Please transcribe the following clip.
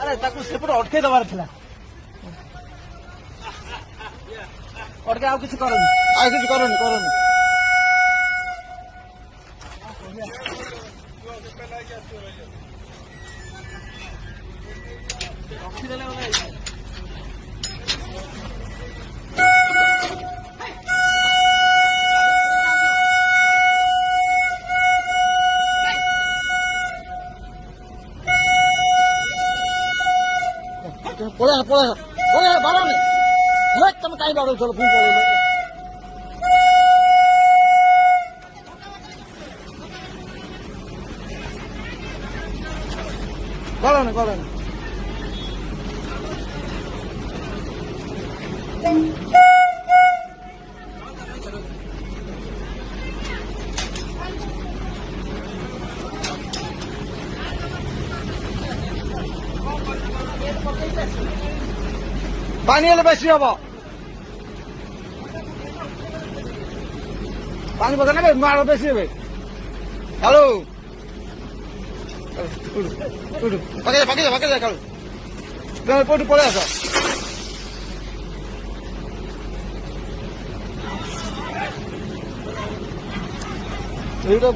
ଆରେ ତାକୁ ସେପଟେ ଅଟକେଇ ଦେବାର ଥିଲା। ଅଟକେ ଆଉ କିଛି କରନି, ଆଉ କିଛି କରନି କରନି। ରଖିଦେଲେ ପଳେଇ ପଳେଇ ବାଡ଼ାନି ତମେ କାହିଁ ବାଡ଼ଉଛ ପୁଣି ପଳେଇଲେ। ଗଲନି ଗଲନି পানি এলে বেশি হব, পানি বোঝা নেবে আরো বেশি হবে। হ্যালো পাকে যায় পাকে যায় পাকে যায় কালু পটু পড়ে আসো। এইটা